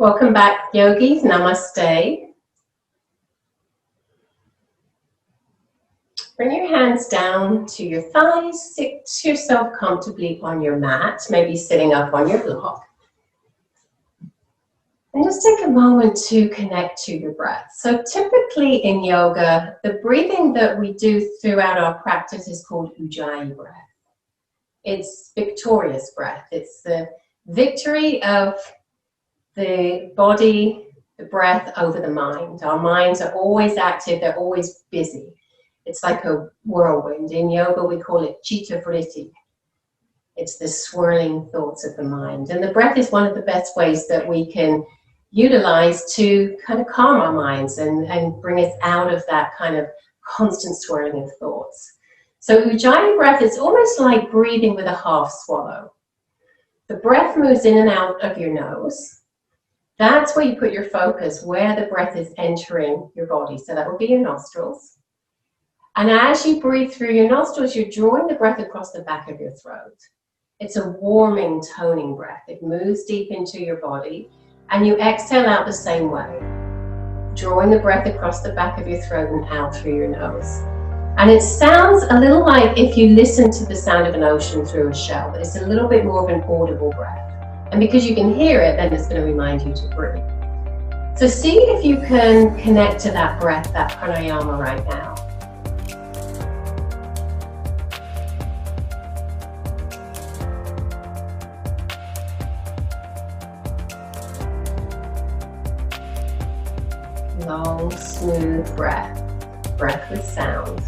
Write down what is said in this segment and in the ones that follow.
Welcome back, yogis. Namaste. Bring your hands down to your thighs. Sit yourself comfortably on your mat, maybe sitting up on your block. And just take a moment to connect to your breath. So typically in yoga, the breathing that we do throughout our practice is called Ujjayi breath. It's victorious breath. It's the victory of the body, the breath over the mind. Our minds are always active, they're always busy. It's like a whirlwind. In yoga, we call it chitta vritti. It's the swirling thoughts of the mind. And the breath is one of the best ways that we can utilize to kind of calm our minds and bring us out of that kind of constant swirling of thoughts. So Ujjayi breath is almost like breathing with a half swallow. The breath moves in and out of your nose. That's where you put your focus, where the breath is entering your body. So that will be your nostrils. And as you breathe through your nostrils, you're drawing the breath across the back of your throat. It's a warming, toning breath. It moves deep into your body. And you exhale out the same way, drawing the breath across the back of your throat and out through your nose. And it sounds a little like if you listen to the sound of an ocean through a shell, but it's a little bit more of an audible breath. And because you can hear it, then it's going to remind you to breathe. So see if you can connect to that breath, that pranayama right now. Long, smooth breath, breath with sound.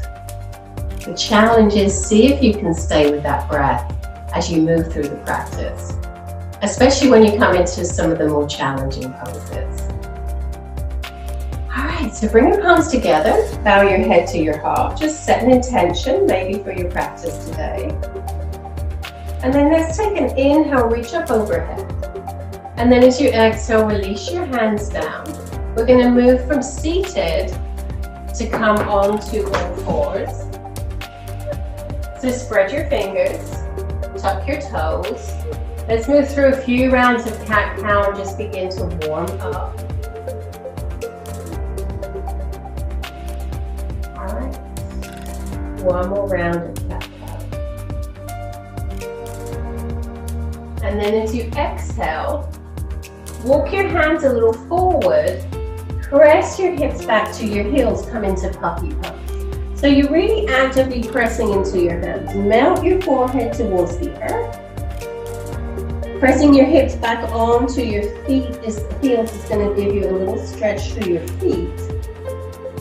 The challenge is see if you can stay with that breath as you move through the practice, especially when you come into some of the more challenging poses. All right, so bring your palms together, bow your head to your heart, just set an intention maybe for your practice today. And then let's take an inhale, reach up overhead. And then as you exhale, release your hands down. We're going to move from seated to come onto all fours. So spread your fingers, tuck your toes. Let's move through a few rounds of cat-cow and just begin to warm up. All right. One more round of cat-cow. And then as you exhale, walk your hands a little forward. Press your hips back to your heels, come into puppy pose. So you're really actively pressing into your hands. Melt your forehead towards the earth. Pressing your hips back onto your feet, heels is going to give you a little stretch through your feet.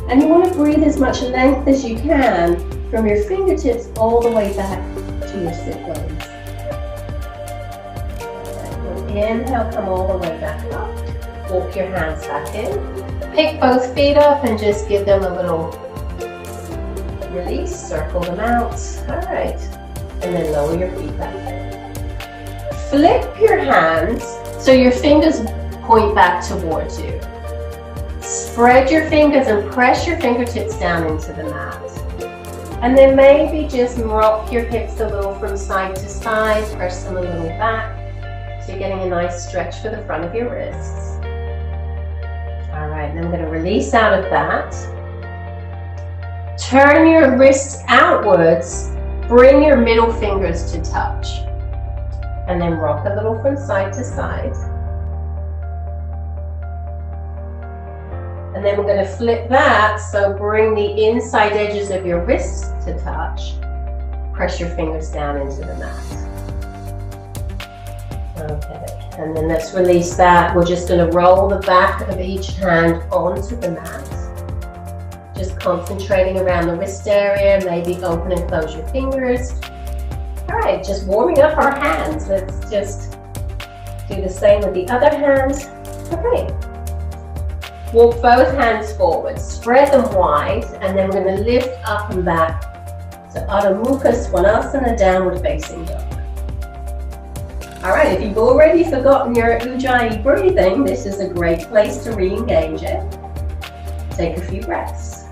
And you want to breathe as much length as you can from your fingertips all the way back to your sit bones. Inhale, come all the way back up. Walk your hands back in. Pick both feet up and just give them a little release. Circle them out. All right. And then lower your feet back in. Flip your hands so your fingers point back towards you. Spread your fingers and press your fingertips down into the mat. And then maybe just rock your hips a little from side to side. Press them a little back. So you're getting a nice stretch for the front of your wrists. All right, and I'm going to release out of that. Turn your wrists outwards. Bring your middle fingers to touch. And then rock a little from side to side. And then we're going to flip that. So bring the inside edges of your wrists to touch. Press your fingers down into the mat. Okay, and then let's release that. We're just going to roll the back of each hand onto the mat. Just concentrating around the wrist area, maybe open and close your fingers. All right, just warming up our hands. Let's just do the same with the other hand. Okay. Walk both hands forward, spread them wide, and then we're going to lift up and back to Adho Mukha Svanasana, downward facing dog. All right, if you've already forgotten your Ujjayi breathing, this is a great place to re-engage it. Take a few breaths.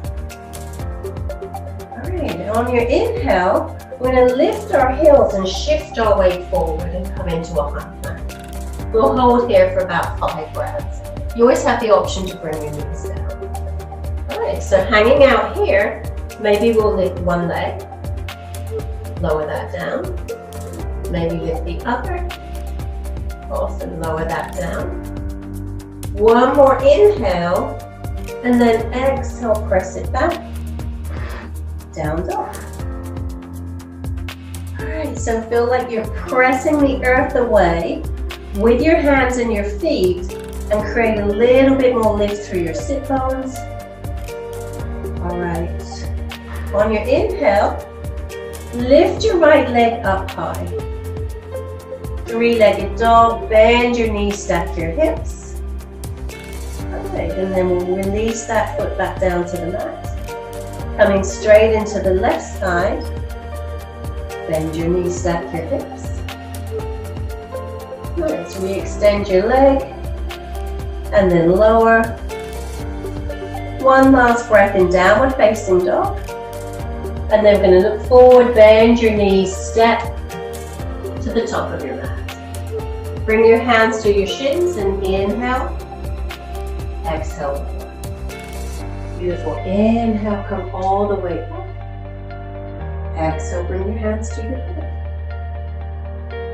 All right, and on your inhale, we're going to lift our heels and shift our weight forward and come into a high plank. We'll hold here for about 5 breaths. You always have the option to bring your knees down. Alright, so hanging out here, maybe we'll lift one leg, lower that down. Maybe lift the other, also lower that down. One more inhale, and then exhale, press it back, down dog. Alright, so feel like you're pressing the earth away with your hands and your feet and create a little bit more lift through your sit bones. Alright, on your inhale, lift your right leg up high. Three-legged dog, bend your knees, stack your hips. Alright, and then we'll release that foot back down to the mat. Coming straight into the left side. Bend your knees, stack your hips. Alright, so re-extend your leg. And then lower. One last breath in downward facing dog. And then we're going to look forward, bend your knees, step to the top of your mat. Bring your hands to your shins and inhale, exhale. Beautiful. Inhale, come all the way up. Exhale, bring your hands to your head.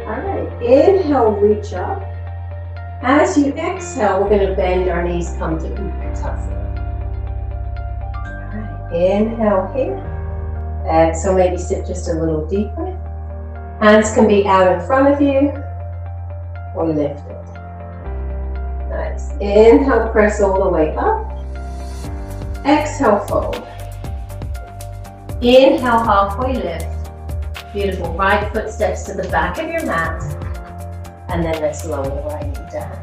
Alright, inhale, reach up. As you exhale, we're going to bend our knees, come to Utkatasana. Alright, inhale here. Exhale, maybe sit just a little deeper. Hands can be out in front of you or lift it. Nice. Inhale, press all the way up. Exhale, fold. Inhale, halfway lift. Beautiful. Right foot steps to the back of your mat. And then let's lower the right knee down.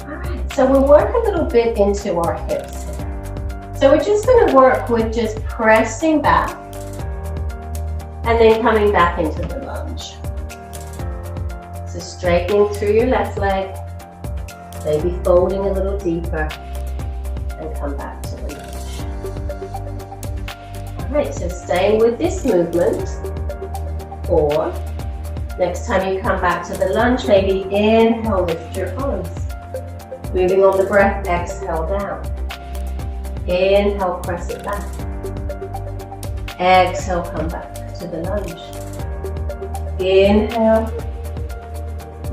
Alright, so we'll work a little bit into our hips here. So we're just going to work with just pressing back and then coming back into the lunge. So straightening through your left leg, maybe folding a little deeper and come back to the lunge. Alright, so staying with this movement, or next time you come back to the lunge, maybe inhale, lift your arms. Moving on the breath, exhale down. Inhale, press it back. Exhale, come back to the lunge. Inhale.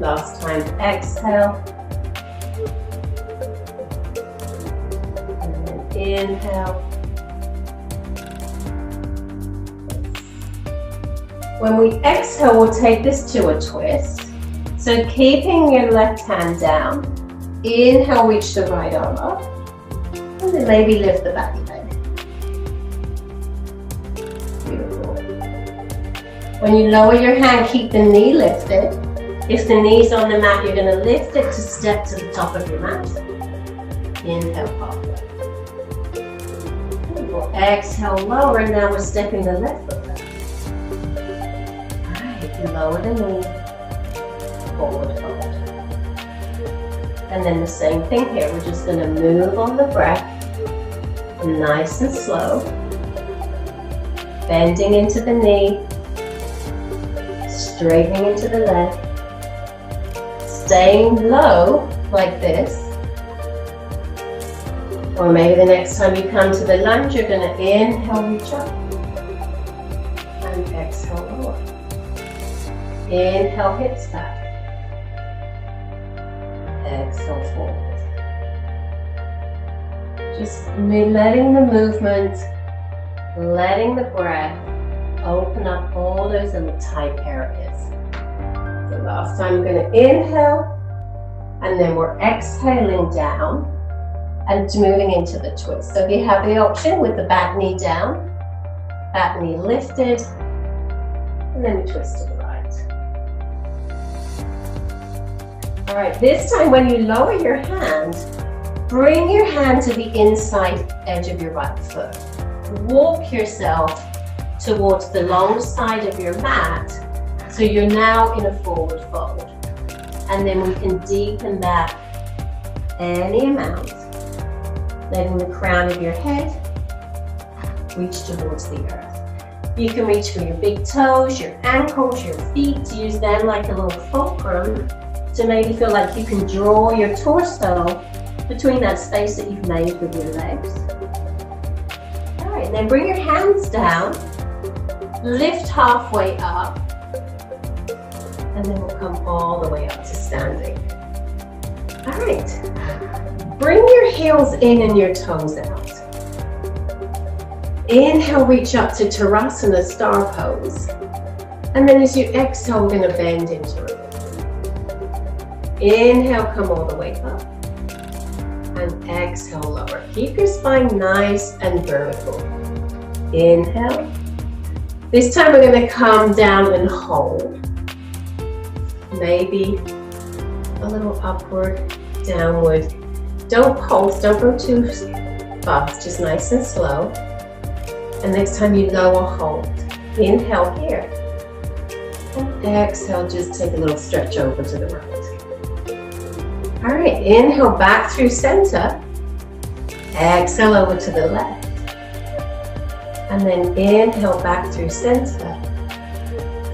Last time, exhale. And then inhale. When we exhale, we'll take this to a twist. So keeping your left hand down, inhale, reach the right arm up. And then maybe lift the back leg. Beautiful. When you lower your hand, keep the knee lifted. If the knee's on the mat, you're going to lift it to step to the top of your mat. Inhale, halfway. Beautiful. Exhale, lower. Now we're stepping the left foot back. Alright, lower the knee. Forward fold. And then the same thing here. We're just going to move on the breath. Nice and slow. Bending into the knee. Straightening into the leg. Staying low like this. Or maybe the next time you come to the lunge, you're going to inhale, reach up. And exhale, lower. Inhale, hips back. Exhale, forward. Just letting the movement, letting the breath open up all those little tight areas. So last time I'm going to inhale, and then we're exhaling down and moving into the twist. So if you have the option with the back knee down, back knee lifted, and then we twist to the right. All right, this time when you lower your hand, bring your hand to the inside edge of your right foot. Walk yourself towards the long side of your mat, so you're now in a forward fold. And then we can deepen that any amount, letting the crown of your head reach towards the earth. You can reach for your big toes, your ankles, your feet, use them like a little fulcrum to maybe feel like you can draw your torso between that space that you've made with your legs. All right, and then bring your hands down, lift halfway up, and then we'll come all the way up to standing. All right, bring your heels in and your toes out. Inhale, reach up to Tadasana, star pose. And then as you exhale, we're going to bend into it. Inhale, come all the way up. And exhale, lower. Keep your spine nice and vertical. Inhale. This time we're going to come down and hold. Maybe a little upward, downward. Don't pulse, don't go too fast, just nice and slow. And next time you lower, hold. Inhale here. And exhale, just take a little stretch over to the right. All right, inhale back through center. Exhale over to the left. And then inhale back through center.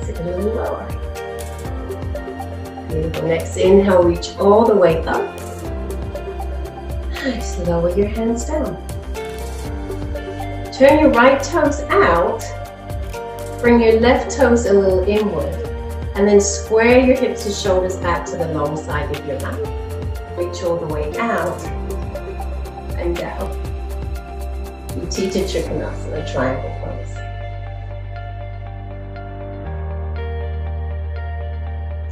Sit a little lower. Beautiful. Next inhale, reach all the way up. Nice, lower your hands down. Turn your right toes out. Bring your left toes a little inward. And then square your hips and shoulders back to the long side of your mat. Reach all the way out and down. Utthita Trikonasana, triangle pose.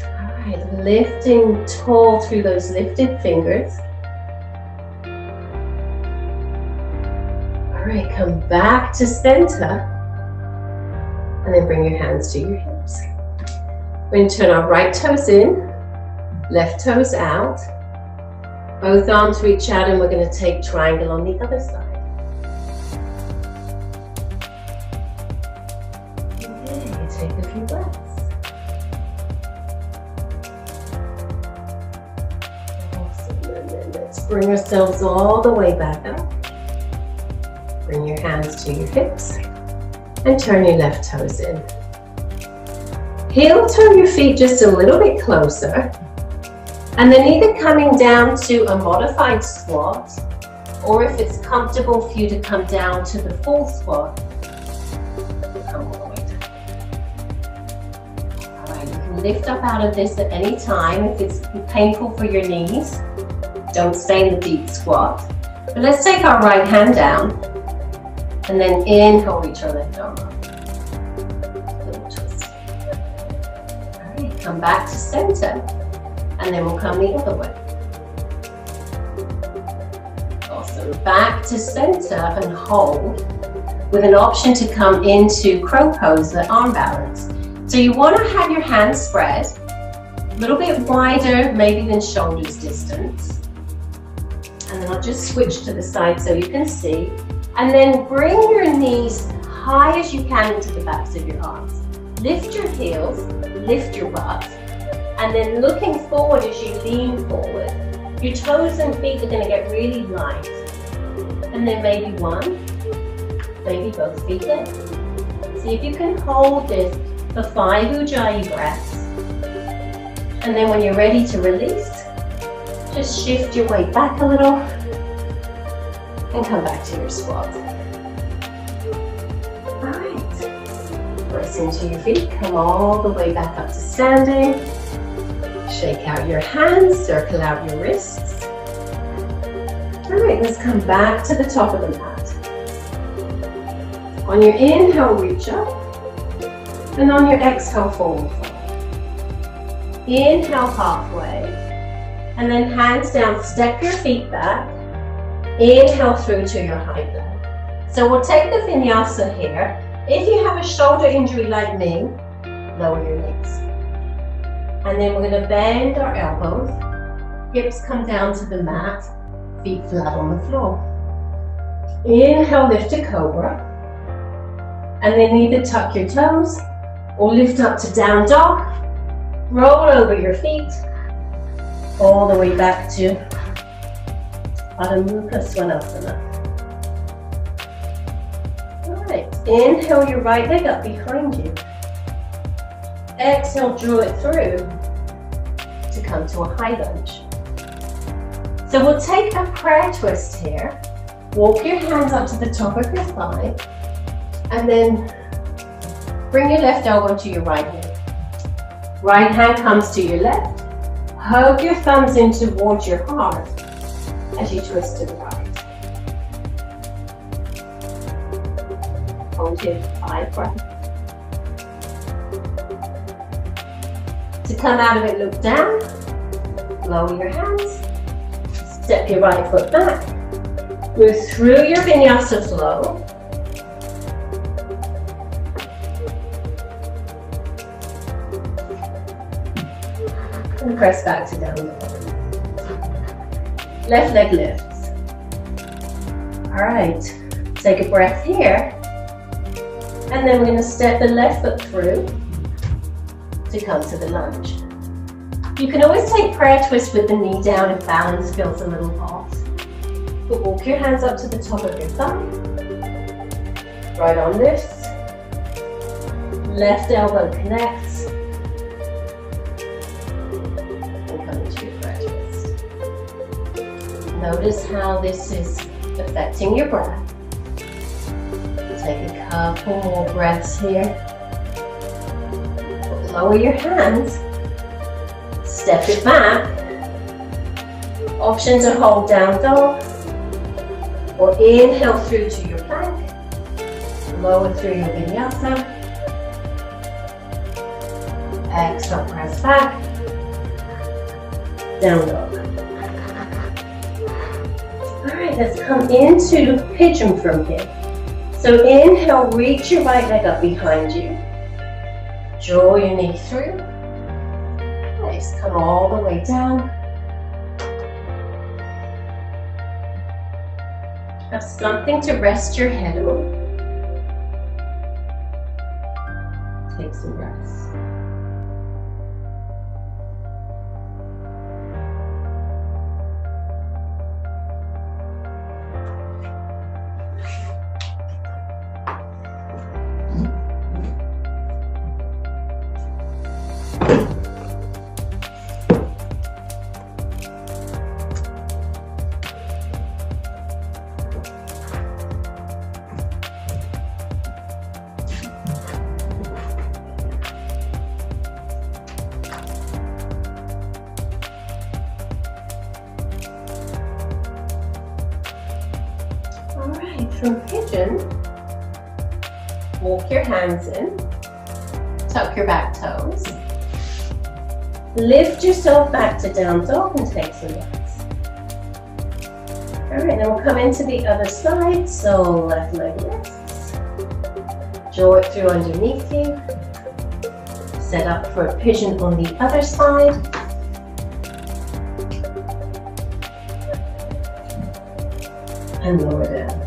All right, lifting tall through those lifted fingers. All right, come back to center. And then bring your hands to your hips. We're going to turn our right toes in, left toes out. Both arms reach out and we're going to take triangle on the other side. Okay, take a few breaths. Awesome. And then let's bring ourselves all the way back up. Bring your hands to your hips and turn your left toes in. Heel toe your feet just a little bit closer. And then either coming down to a modified squat, or if it's comfortable for you to come down to the full squat, come all the way down. All right, you can lift up out of this at any time. If it's painful for your knees, don't stay in the deep squat. But let's take our right hand down, and then inhale, reach our left arm up. Little twist. All right, come back to center. And then we'll come the other way. Awesome. Back to center and hold with an option to come into crow pose, the arm balance. So you want to have your hands spread a little bit wider, maybe than shoulders distance. And then I'll just switch to the side so you can see. And then bring your knees high as you can into the backs of your arms. Lift your heels, lift your butt. And then looking forward as you lean forward, your toes and feet are going to get really light. And then maybe one, maybe both feet lift. See if you can hold this for 5 Ujjayi breaths. And then when you're ready to release, just shift your weight back a little and come back to your squat. All right, press into your feet, come all the way back up to standing. Shake out your hands, circle out your wrists. All right, let's come back to the top of the mat. On your inhale, reach up. And on your exhale, forward fold. Inhale halfway. And then hands down, step your feet back. Inhale through to your high plank. So we'll take the vinyasa here. If you have a shoulder injury like me, lower your knees. And then we're going to bend our elbows, hips come down to the mat, feet flat on the floor. Inhale, lift to cobra. And then either tuck your toes or lift up to down dog. Roll over your feet, all the way back to Adho Mukha Svanasana. All right, inhale your right leg up behind you. Exhale, draw it through. to come to a high lunge. So we'll take a prayer twist here. Walk your hands up to the top of your thigh, and then bring your left elbow to your right knee. Right hand comes to your left. Hug your thumbs in towards your heart as you twist to the right. Hold here for 5 breaths. To come out of it, look down. Lower your hands. Step your right foot back. Move through your vinyasa flow. And press back to down dog. Left leg lifts. All right, take a breath here. And then we're going to step the left foot through to come to the lunge. You can always take prayer twist with the knee down if balance feels a little off. But walk your hands up to the top of your thigh. Right arm lifts. Left elbow connects. And come into your prayer twist. Notice how this is affecting your breath. Take a couple more breaths here. Lower your hands. Step it back. Option to hold down dog. Or inhale through to your plank. Lower through your vinyasa. Exhale, press back. Down dog. Alright, let's come into pigeon from here. So inhale, reach your right leg up behind you. Draw your knee through. Nice, come all the way down. Have something to rest your head on. Take some breaths. From pigeon, walk your hands in, tuck your back toes, lift yourself back to down dog and take some breaths. All right, then we'll come into the other side, so left leg lifts, draw it through underneath you, set up for a pigeon on the other side. And lower down.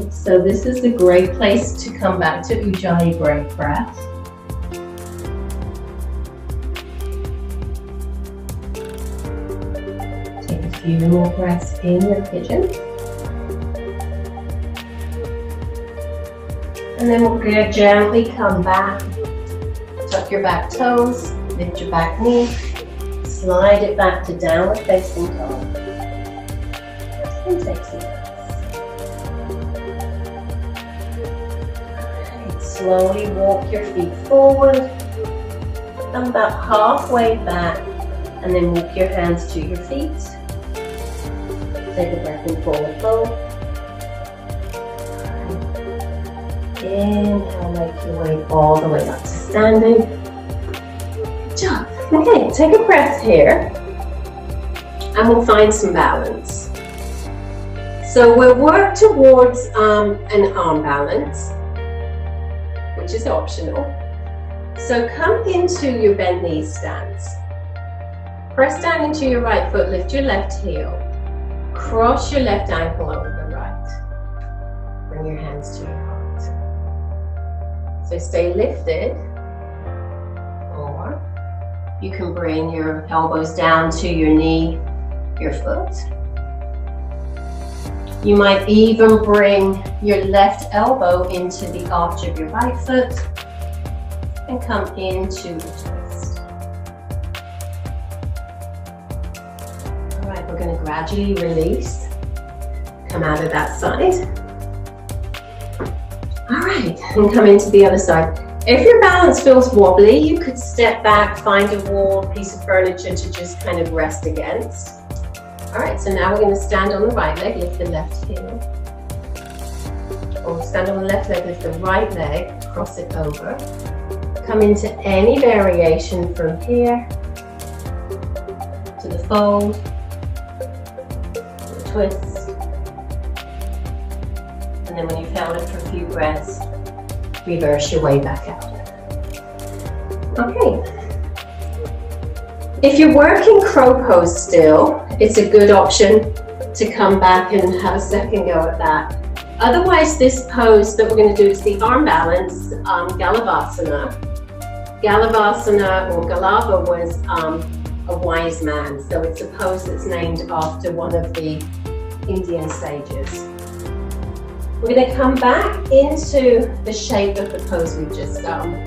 So this is a great place to come back to Ujjayi breath. Take a few more breaths in your pigeon. And then we're going to gently come back. Tuck your back toes, lift your back knee, slide it back to downward facing dog. And take some breaths. Slowly walk your feet forward, come about halfway back, and then walk your hands to your feet. Take a breath in forward fold. Inhale, make your way all the way up to standing. Good job. Okay, take a breath here, and we'll find some balance. So we'll work towards an arm balance, which is optional. So come into your bent knee stance. Press down into your right foot, lift your left heel. Cross your left ankle over the right. Bring your hands to your heart. So stay lifted, or You can bring your elbows down to your knee, your foot. You might even bring your left elbow into the arch of your right foot and come into the twist. All right, we're going to gradually release. Come out of that side. All right, and come into the other side. If your balance feels wobbly, you could step back, find a wall, piece of furniture to just kind of rest against. All right, so now we're going to stand on the right leg, lift the left heel. Or stand on the left leg, lift the right leg, cross it over. Come into any variation from here to the fold, the twist. And then when you've held it for a few breaths, reverse your way back out. Okay. If you're working crow pose still, it's a good option to come back and have a second go at that. Otherwise, this pose that we're going to do is the arm balance, Galavasana. Galavasana or Galava was a wise man, so it's a pose that's named after one of the Indian sages. We're going to come back into the shape of the pose we've just done.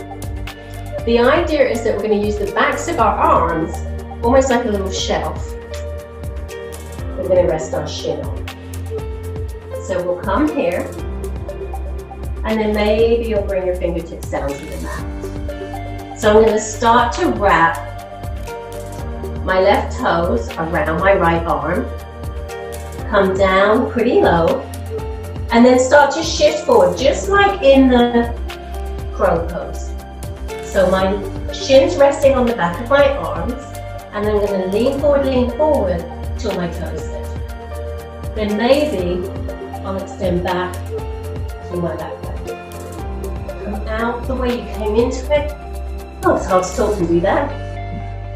The idea is that we're going to use the backs of our arms almost like a little shelf. We're going to rest our shin on. So we'll come here, and then maybe you'll bring your fingertips down to the mat. So I'm going to start to wrap my left toes around my right arm, come down pretty low, and then start to shift forward, just like in the crow pose. So my shin's resting on the back of my arms, and then I'm going to lean forward till my toes lift. Then maybe I'll extend back to my back leg. Come out the way you came into it. Oh, it's hard to talk and do that.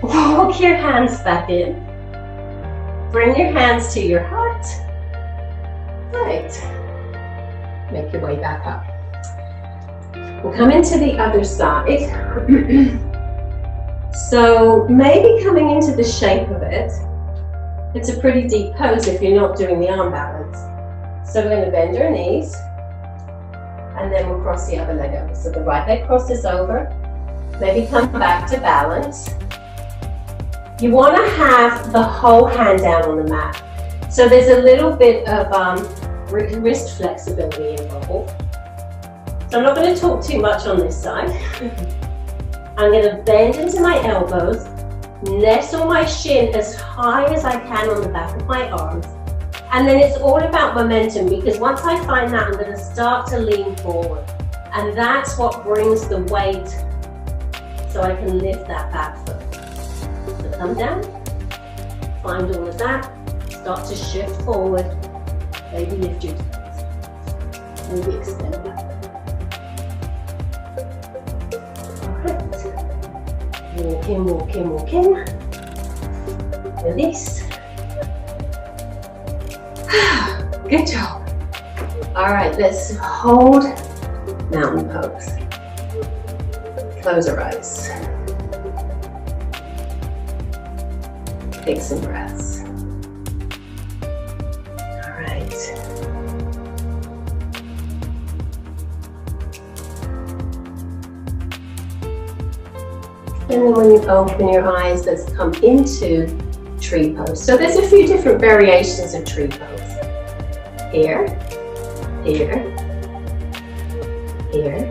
Walk your hands back in. Bring your hands to your heart. Right. Make your way back up. We'll come into the other side. So maybe coming into the shape of it, it's a pretty deep pose if you're not doing the arm balance. So we're going to bend our knees, and then we'll cross the other leg over. So the right leg crosses over, maybe come back to balance. You want to have the whole hand down on the mat. So there's a little bit of wrist flexibility involved. So I'm not going to talk too much on this side. I'm going to bend into my elbows, nestle my shin as high as I can on the back of my arms. And then it's all about momentum, because once I find that, I'm going to start to lean forward. And that's what brings the weight, so I can lift that back foot. So come down, find all of that, start to shift forward, maybe lift your toes, maybe extend back. Walk in, walk in, walk in. Release. Good job. All right, let's hold mountain pose. Close our eyes. Take some breaths. All right. And then when you open your eyes, let's come into tree pose. So there's a few different variations of tree pose. Here, here, here.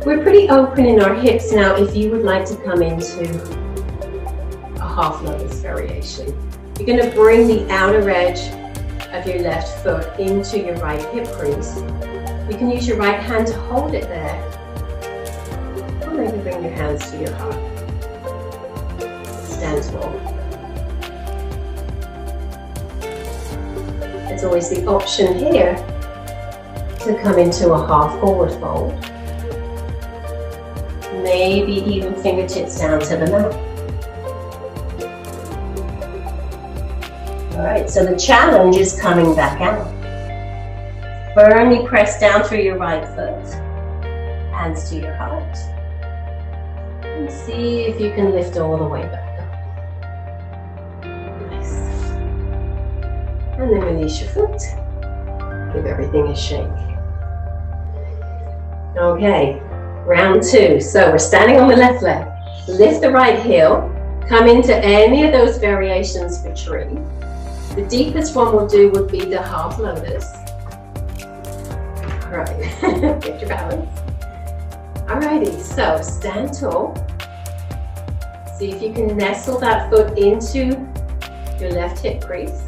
We're pretty open in our hips now if you would like to come into a half lotus variation. You're going to bring the outer edge of your left foot into your right hip crease. You can use your right hand to hold it there. Or maybe bring your hands to your heart. Stand tall. There's always the option here to come into a half forward fold. Maybe even fingertips down to the mat. All right, so the challenge is coming back out. Firmly press down through your right foot. Hands to your heart. And see if you can lift all the way back up. Nice. And then release your foot. Give everything a shake. Okay, round 2. So we're standing on the left leg. Lift the right heel. Come into any of those variations for tree. The deepest one we'll do would be the half lotus. All right, get your balance. Alrighty, so stand tall. See if you can nestle that foot into your left hip crease.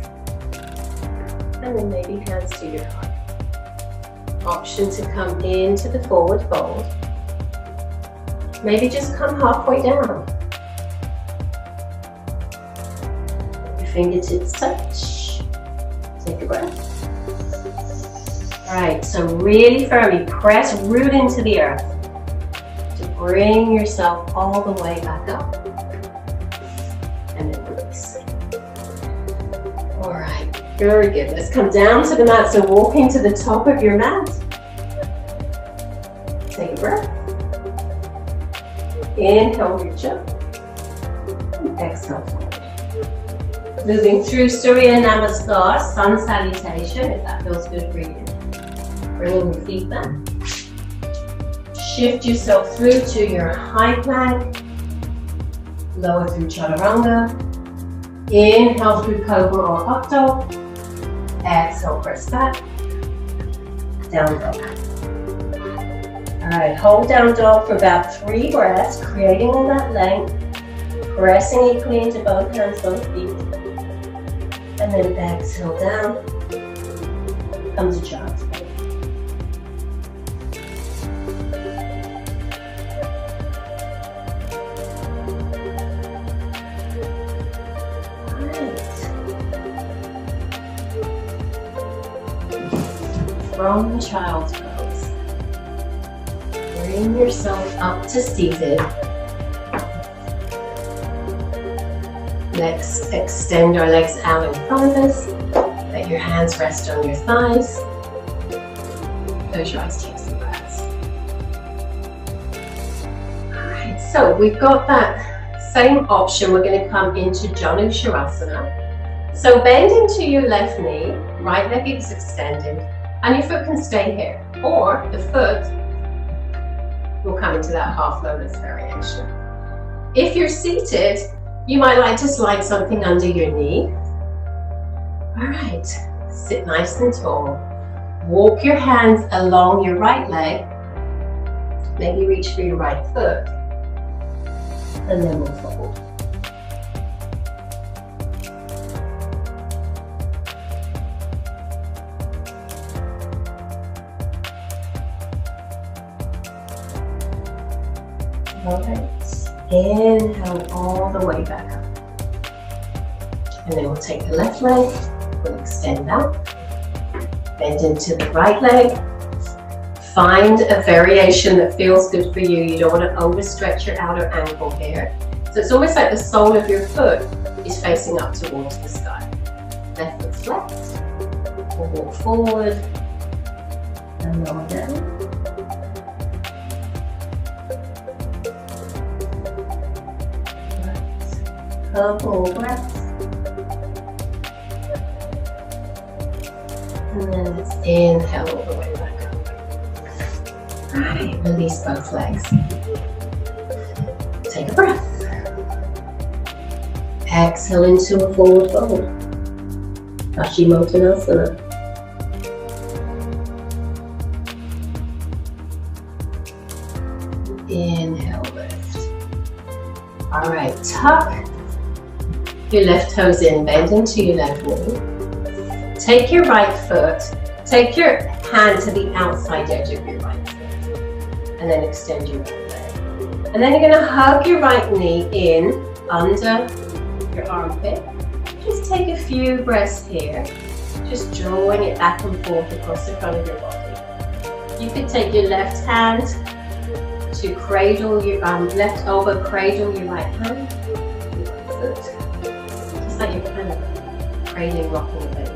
And then maybe hands to your heart. Option to come into the forward fold. Maybe just come halfway down. Your fingertips touch. Take a breath. All right, so really firmly press, root into the earth to bring yourself all the way back up. And then release. All right, very good. Let's come down to the mat. So walking to the top of your mat. Take a breath. Inhale, reach up. And exhale forward. Moving through Surya Namaskar, sun salutation, if that feels good for you. Bringing your feet back. Shift yourself through to your high plank. Lower through chaturanga. Inhale through cobra or up dog. Exhale, press back. Down dog. Alright, hold down dog for about 3 breaths, creating all that length. Pressing equally into both hands, both feet. And then exhale down. Come to child's pose. From child's pose, bring yourself up to seated. Let's extend our legs out in front of us. Let your hands rest on your thighs. Close your eyes, take some breaths. Alright, so we've got that same option. We're going to come into Janu Shavasana. So bend into your left knee, right leg is extended. And your foot can stay here, or the foot will come into that half lotus variation. If you're seated, you might like to slide something under your knee. All right, sit nice and tall. Walk your hands along your right leg. Maybe reach for your right foot. And then we'll fold. Alright, inhale all the way back up. And then we'll take the left leg, we'll extend out, bend into the right leg. Find a variation that feels good for you. You don't want to overstretch your outer ankle here. So it's almost like the sole of your foot is facing up towards the sky. Left foot flexed, we'll walk forward and lower down. Couple more breaths. And then let's inhale all the way back up. Alright, release both legs. Take a breath. Exhale into a forward fold. Paschimottanasana. Inhale, lift. Alright, tuck your left toes in, bend into your left knee. Take your right foot, take your hand to the outside edge of your right foot, and then extend your right leg. And then you're going to hug your right knee in under your armpit. Just take a few breaths here, just drawing it back and forth across the front of your body. You could take your left hand to cradle your left elbow, cradle your right hand, your right foot. It's like you're kind of cradling, rocking a baby.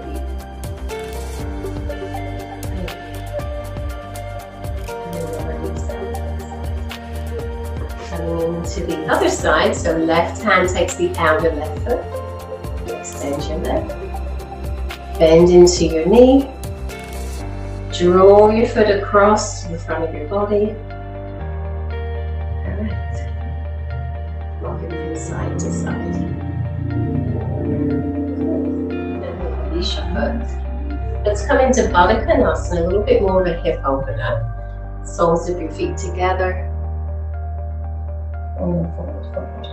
And then we'll release that. Coming into to the other side. So left hand takes the outer left foot. Extend your leg. Bend into your knee. Draw your foot across the front of your body. All right. Rocking from side to side. And release your foot. Let's come into Baddha Konasana, a little bit more of a hip opener. Soles of your feet together. And then forward, forward.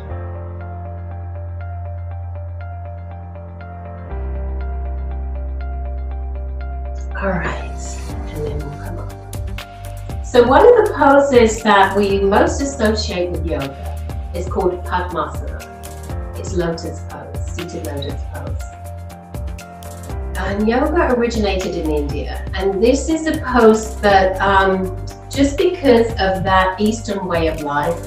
All right, and then we'll come up. So one of the poses that we most associate with yoga is called Padmasana. It's lotus pose, seated lotus pose. And yoga originated in India, and this is a pose that just because of that Eastern way of life,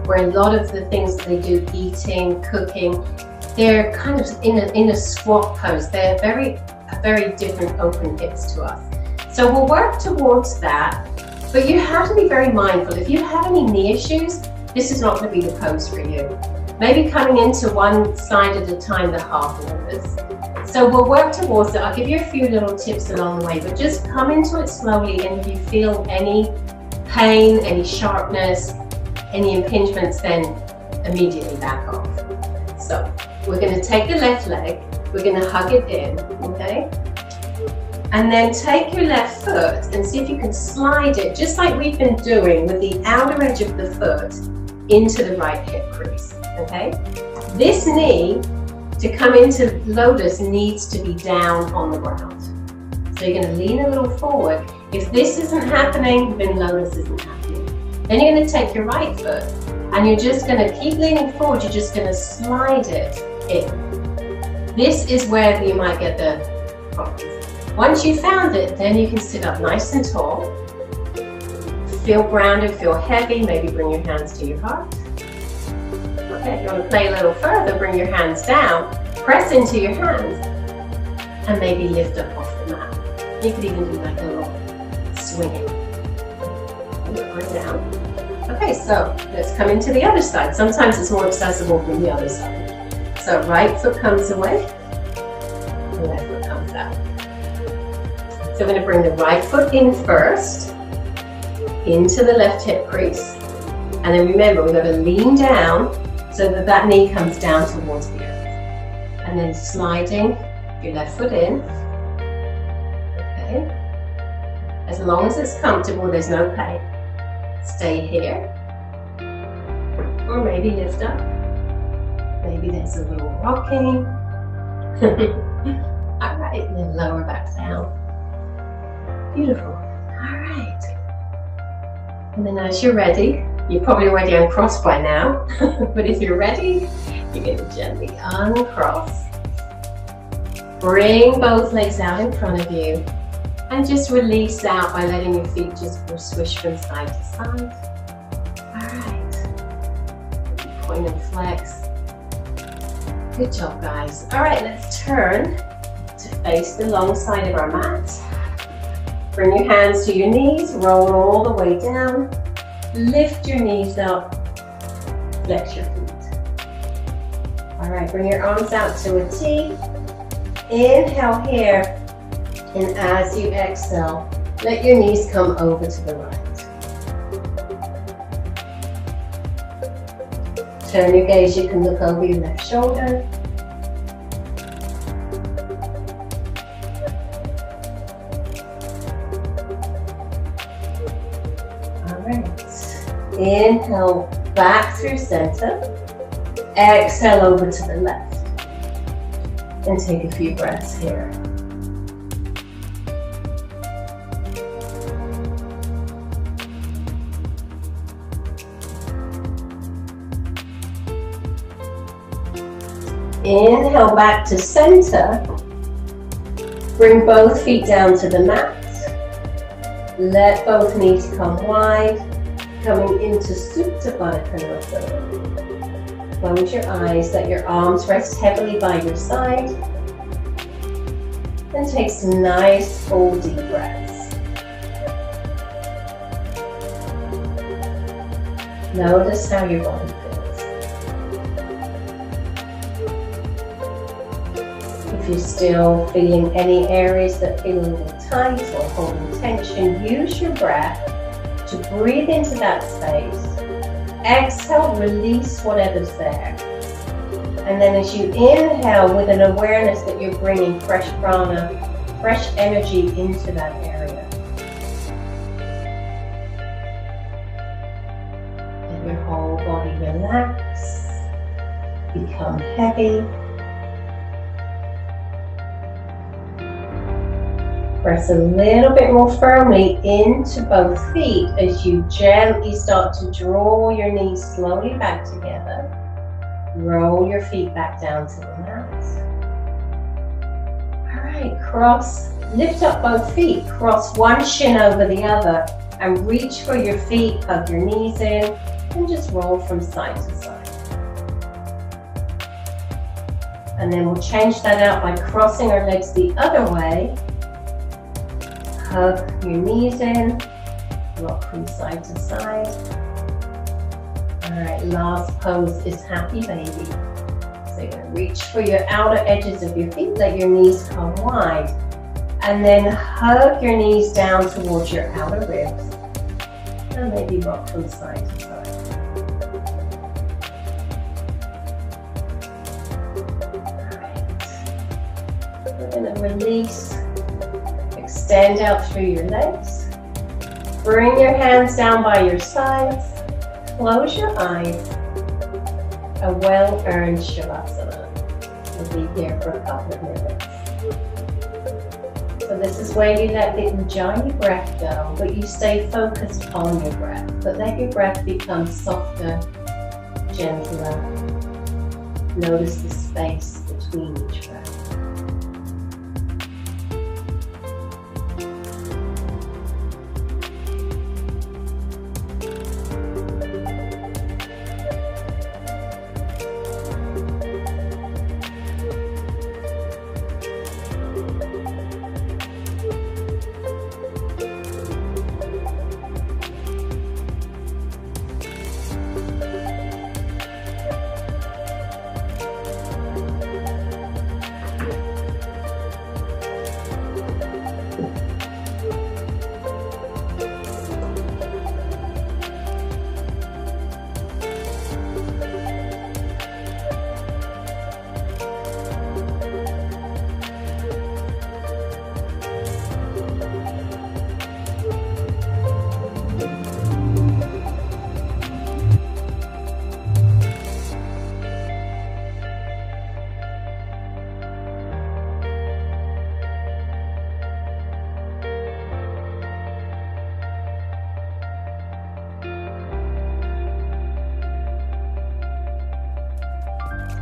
where a lot of the things they do, eating, cooking, they're kind of in a squat pose. They're very different open hips to us. So we'll work towards that, but you have to be very mindful. If you have any knee issues, this is not going to be the pose for you. Maybe coming into one side at a time, the half lotus. So we'll work towards it. I'll give you a few little tips along the way, but just come into it slowly, and if you feel any pain, any sharpness, any impingements, then immediately back off. So we're going to take the left leg, we're going to hug it in, okay? And then take your left foot and see if you can slide it, just like we've been doing, with the outer edge of the foot into the right hip crease, okay? This knee, to come into lotus, needs to be down on the ground. So you're going to lean a little forward. If this isn't happening, then lotus isn't happening. Then you're going to take your right foot and you're just going to keep leaning forward. You're just going to slide it in. This is where you might get the problems. Once you found it, then you can sit up nice and tall. Feel grounded, feel heavy. Maybe bring your hands to your heart. Okay, if you want to play a little further, bring your hands down, press into your hands, and maybe lift up off the mat. You could even do like a little swinging. Bring down. Okay, so let's come into the other side. Sometimes it's more accessible from the other side. So right foot comes away, and left foot comes out. So we're going to bring the right foot in first, into the left hip crease. And then remember, we're going to lean down so that that knee comes down towards the earth. And then sliding your left foot in. Okay. As long as it's comfortable, there's no pain. Stay here. Or maybe lift up. Maybe there's a little rocking. All right, and then lower back down. Beautiful. All right. And then as you're ready, you're probably already uncrossed by now, but if you're ready, you're going to gently uncross. Bring both legs out in front of you and just release out by letting your feet just go swish from side to side. All right. Point and flex. Good job, guys. All right, let's turn to face the long side of our mat. Bring your hands to your knees, roll all the way down. Lift your knees up, flex your feet. All right, bring your arms out to a T. Inhale here, and as you exhale, let your knees come over to the right. Turn your gaze, you can look over your left shoulder. Inhale back through center, exhale over to the left, and take a few breaths here. Inhale back to center, bring both feet down to the mat, let both knees come wide. Coming into Supta Baddha Konasana. Close your eyes, let your arms rest heavily by your side. And take some nice full deep breaths. Notice how your body feels. If you're still feeling any areas that feel a little tight or holding tension, use your breath to breathe into that space. Exhale, release whatever's there. And then as you inhale with an awareness that you're bringing fresh prana, fresh energy into that area. And your whole body relax, become heavy. Press a little bit more firmly into both feet as you gently start to draw your knees slowly back together. Roll your feet back down to the mat. All right, lift up both feet. Cross one shin over the other and reach for your feet, hug your knees in, and just roll from side to side. And then we'll change that out by crossing our legs the other way. Hug your knees in, rock from side to side. All right, last pose is happy baby. So you're gonna reach for your outer edges of your feet, let your knees come wide. And then hug your knees down towards your outer ribs. And maybe rock from side to side. All right. We're gonna release. Extend out through your legs. Bring your hands down by your sides. Close your eyes. A well-earned Shavasana. We'll be here for a couple of minutes. So this is where you let the Ujjayi breath go, but you stay focused on your breath. But let your breath become softer, gentler. Notice the space between each breath.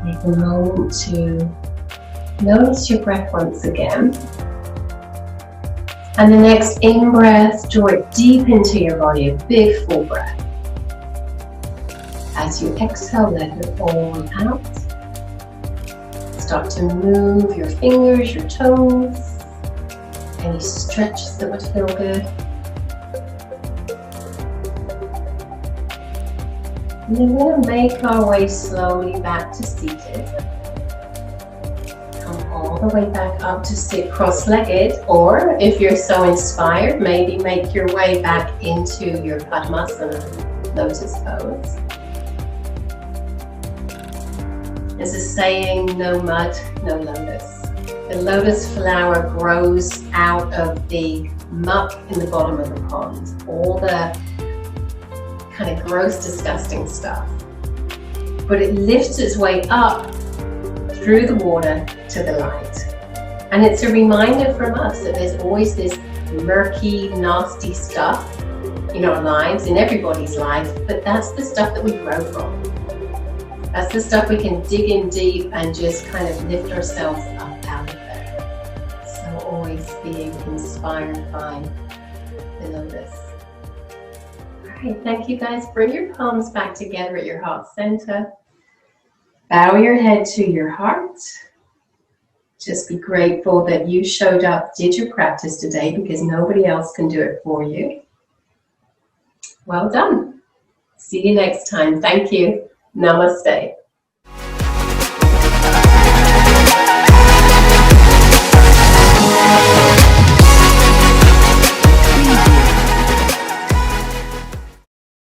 Take a moment to notice your breath once again. And the next in-breath, draw it deep into your body, a big full breath. As you exhale, let it all out. Start to move your fingers, your toes, any stretches that would feel good. And then we're going to make our way slowly back to seated. Come all the way back up to sit cross-legged, or if you're so inspired, maybe make your way back into your Padmasana, lotus pose. There's a saying, no mud, no lotus. The lotus flower grows out of the muck in the bottom of the pond, all the kind of gross, disgusting stuff. But it lifts its way up through the water to the light. And it's a reminder from us that there's always this murky, nasty stuff in our lives, in everybody's life, but that's the stuff that we grow from. That's the stuff we can dig in deep and just kind of lift ourselves up out of there. So always being inspired by the lotus. Thank you guys. Bring your palms back together at your heart center. Bow your head to your heart. Just be grateful that you showed up, did your practice today, because nobody else can do it for you. Well done. See you next time. Thank you. Namaste.